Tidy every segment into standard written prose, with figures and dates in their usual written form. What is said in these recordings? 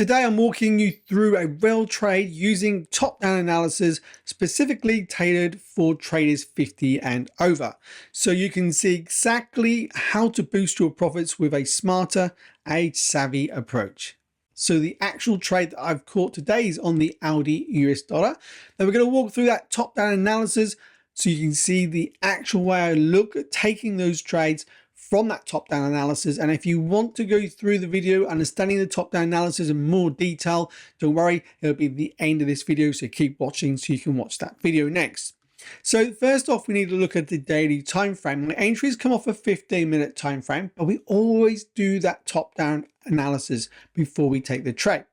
Today I'm walking you through a real trade using top-down analysis specifically tailored for traders 50 and over. So you can see exactly how to boost your profits with a smarter, age-savvy approach. So the actual trade that I've caught today is on the Audi US dollar. Now we're going to walk through that top-down analysis so you can see the actual way I look at taking those trades from that top-down analysis. And if you want to go through the video understanding the top-down analysis in more detail, don't worry, it'll be the end of this video, so keep watching so you can watch that video next. So first off, we need to look at the daily time frame. My entries come off a 15-minute time frame, but we always do that top-down analysis before we take the trade.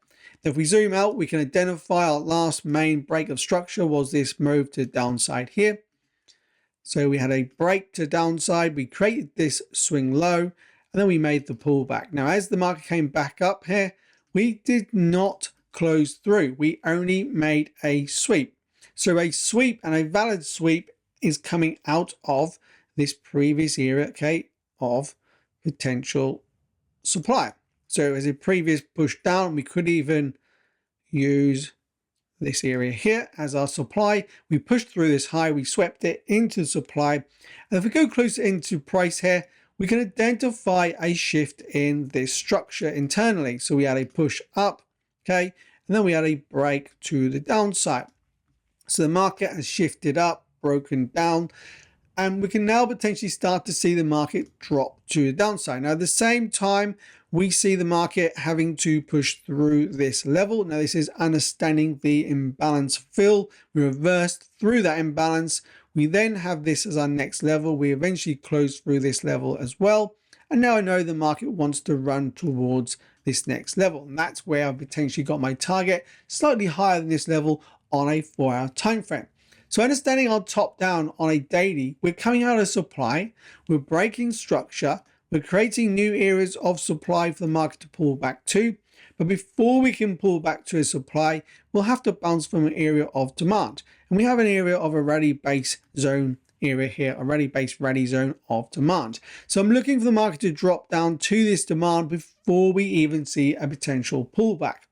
If we zoom out, we can identify our last main break of structure was this move to downside here. So we had a break to downside, we created this swing low, and then we made the pullback. Now, as the market came back up here, we did not close through. We only made a sweep. So a sweep and a valid sweep is coming out of this previous area, okay, of potential supply. So as a previous push down, we could even use this area here as our supply. We pushed through this high, we swept it into the supply. And if we go closer into price here, we can identify a shift in this structure internally. So we had a push up, okay, and then we had a break to the downside. So the market has shifted up, broken down, and we can now potentially start to see the market drop to the downside. Now at the same time, we see the market having to push through this level. Now this is understanding the imbalance fill. We reversed through that imbalance. We then have this as our next level. We eventually close through this level as well. And now I know the market wants to run towards this next level. And that's where I've potentially got my target slightly higher than this level on a 4-hour time frame. So understanding our top down on a daily, we're coming out of supply, we're breaking structure, we're creating new areas of supply for the market to pull back to. But before we can pull back to a supply, we'll have to bounce from an area of demand. And we have an area of a rally base zone area here, a rally base rally zone of demand. So I'm looking for the market to drop down to this demand before we even see a potential pullback.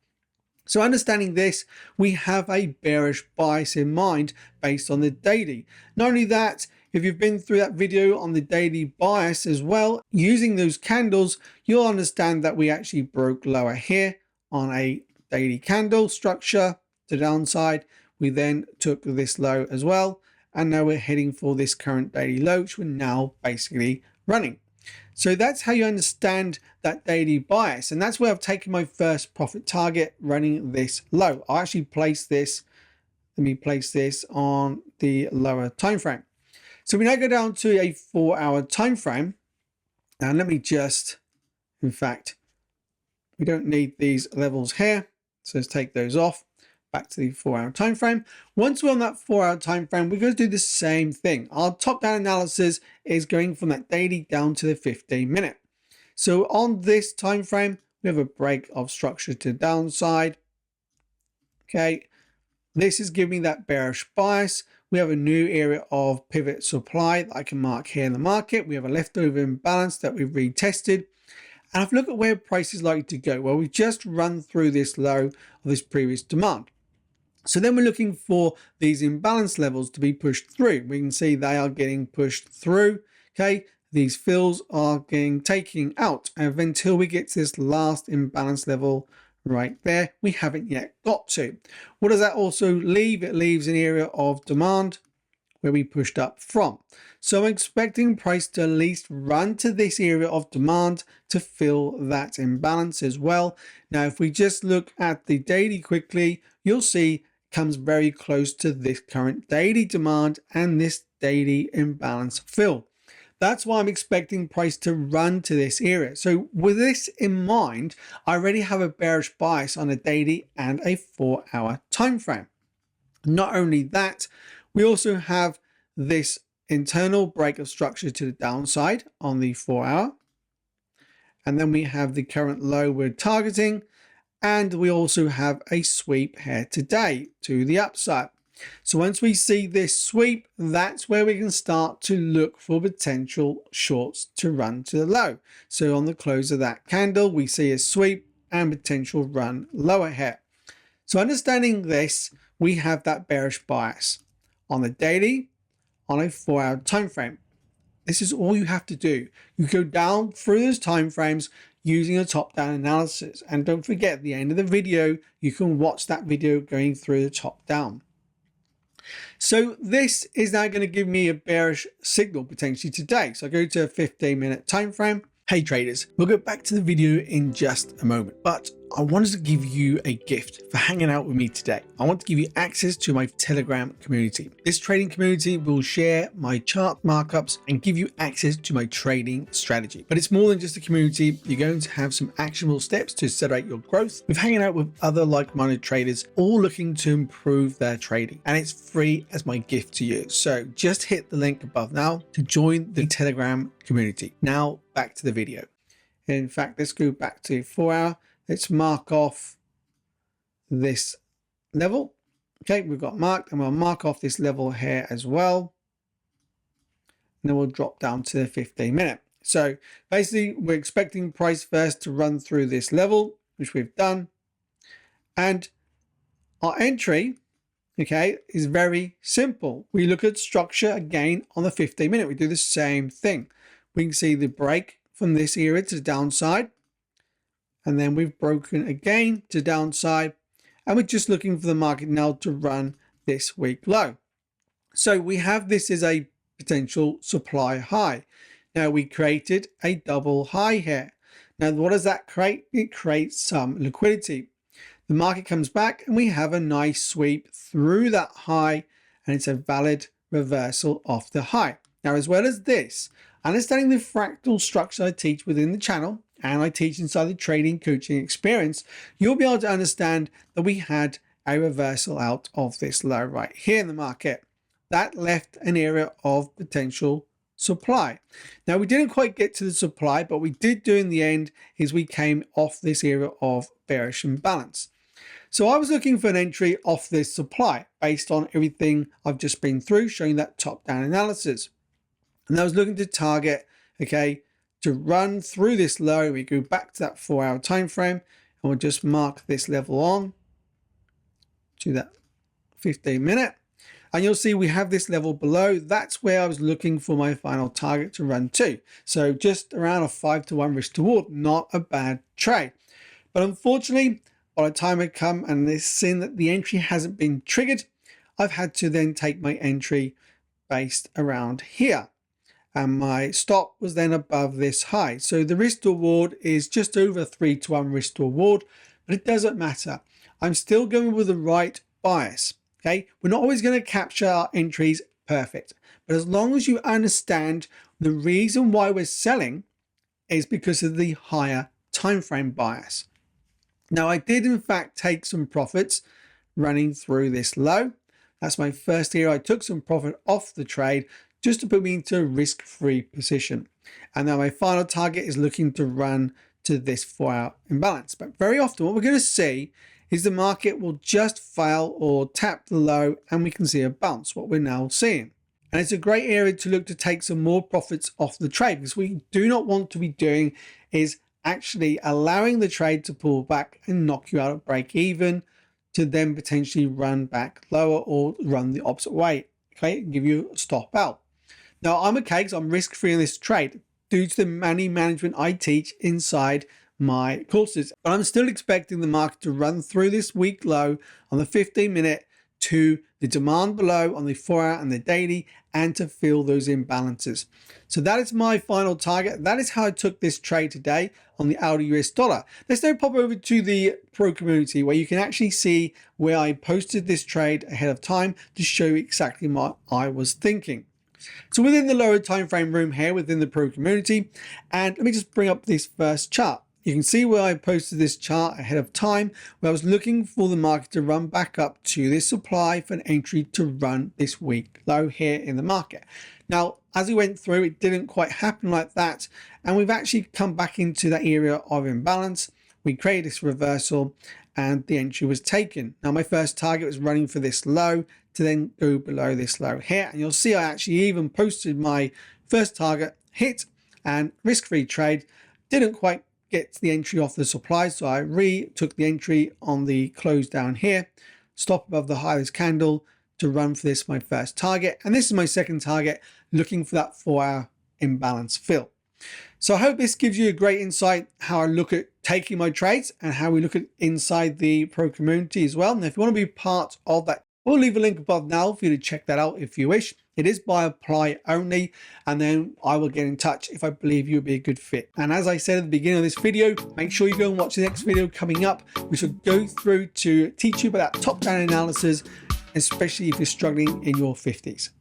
So understanding this, we have a bearish bias in mind based on the daily. Not only that, if you've been through that video on the daily bias as well, using those candles, you'll understand that we actually broke lower here on a daily candle structure to downside. We then took this low as well, and now we're heading for this current daily low, which we're now basically running. So that's how you understand that daily bias. And that's where I've taken my first profit target running this low. I'll actually place this, let me place this on the lower time frame. So we now go down to a 4-hour time frame. And let me just, in fact, we don't need these levels here. So let's take those off. Back to the 4-hour time frame. Once we're on that 4-hour time frame, we're going to do the same thing. Our top-down analysis is going from that daily down to the 15-minute. So on this time frame, we have a break of structure to downside. Okay, this is giving me that bearish bias. We have a new area of pivot supply that I can mark here in the market. We have a leftover imbalance that we've retested. And I've looked at where price is likely to go. Well, we've just run through this low of this previous demand. So then we're looking for these imbalance levels to be pushed through. We can see they are getting pushed through. Okay, these fills are getting taken out. And until we get to this last imbalance level right there, we haven't yet got to. What does that also leave? It leaves an area of demand where we pushed up from. So I'm expecting price to at least run to this area of demand to fill that imbalance as well. Now, if we just look at the daily quickly, you'll see comes very close to this current daily demand and this daily imbalance fill. That's why I'm expecting price to run to this area. So with this in mind, I already have a bearish bias on a daily and a 4-hour time frame. Not only that, we also have this internal break of structure to the downside on the 4-hour. And then we have the current low we're targeting. And we also have a sweep here today to the upside. So once we see this sweep, that's where we can start to look for potential shorts to run to the low. So on the close of that candle, we see a sweep, and potential run lower here. So understanding this, we have that bearish bias on the daily, on a 4-hour time frame. This is all you have to do. You go down through those time frames using a top-down analysis. And don't forget, at the end of the video, you can watch that video going through the top-down. So this is now going to give me a bearish signal potentially today. So I go to a 15-minute time frame. Hey traders, we'll go back to the video in just a moment, but I wanted to give you a gift for hanging out with me today. I want to give you access to my Telegram community. This trading community will share my chart markups and give you access to my trading strategy. But it's more than just a community. You're going to have some actionable steps to accelerate your growth with hanging out with other like-minded traders, all looking to improve their trading. And it's free as my gift to you. So just hit the link above now to join the Telegram community. Now back to the video. In fact, let's go back to 4-hour. Let's mark off this level. Okay, we've got marked, and we'll mark off this level here as well. And then we'll drop down to the 15-minute. So basically, we're expecting price first to run through this level, which we've done. And our entry, okay, is very simple. We look at structure again on the 15-minute. We do the same thing. We can see the break from this area to the downside. And then we've broken again to downside. And we're just looking for the market now to run this week low. So we have this as a potential supply high. Now we created a double high here. Now what does that create? It creates some liquidity. The market comes back and we have a nice sweep through that high, and it's a valid reversal of the high. Now, as well as this, understanding the fractal structure I teach within the channel, and I teach inside the trading coaching experience, you'll be able to understand that we had a reversal out of this low right here in the market. That left an area of potential supply. Now, we didn't quite get to the supply, but we did do in the end is we came off this area of bearish imbalance. So I was looking for an entry off this supply based on everything I've just been through, showing that top-down analysis. And I was looking to target, okay, to run through this low. We go back to that 4-hour time frame, and we'll just mark this level on to that 15-minute. And you'll see we have this level below. That's where I was looking for my final target to run to. So just around a 5-to-1 risk to reward, not a bad trade. But unfortunately, by the time I come and this seen that the entry hasn't been triggered, I've had to then take my entry based around here. And my stop was then above this high. So the risk to reward is just over 3-to-1 risk to reward, but it doesn't matter. I'm still going with the right bias. Okay, we're not always going to capture our entries perfect, but as long as you understand the reason why we're selling is because of the higher time frame bias. Now, I did in fact take some profits running through this low. That's my first here. I took some profit off the trade just to put me into a risk-free position. And now my final target is looking to run to this 4-hour imbalance. But very often what we're going to see is the market will just fail or tap the low and we can see a bounce, what we're now seeing. And it's a great area to look to take some more profits off the trade, because what we do not want to be doing is actually allowing the trade to pull back and knock you out at break even to then potentially run back lower or run the opposite way, okay, and give you a stop out. Now I'm okay because I'm risk free in this trade due to the money management I teach inside my courses, but I'm still expecting the market to run through this week low on the 15-minute to the demand below on the 4-hour and the daily, and to fill those imbalances. So that is my final target. That is how I took this trade today on the AUD US dollar. Let's now pop over to the pro community where you can actually see where I posted this trade ahead of time to show you exactly what I was thinking. So within the lower time frame room here within the pro community, and let me just bring up this first chart. You can see where I posted this chart ahead of time, where I was looking for the market to run back up to this supply for an entry to run this week low here in the market. Now, as we went through, it didn't quite happen like that. And we've actually come back into that area of imbalance. We created this reversal and the entry was taken. Now, my first target was running for this low to then go below this low here. And you'll see I actually even posted my first target hit and risk-free trade. Didn't quite get the entry off the supply. So I retook the entry on the close down here, stop above the high of this candle to run for this my first target. And this is my second target, looking for that 4-hour imbalance fill. So I hope this gives you a great insight how I look at taking my trades and how we look at inside the pro community as well. And if you want to be part of that, we'll leave a link above now for you to check that out if you wish. It is by apply only, and then I will get in touch if I believe you'll be a good fit. And as I said at the beginning of this video, make sure you go and watch the next video coming up, which will go through to teach you about that top-down analysis, especially if you're struggling in your 50s.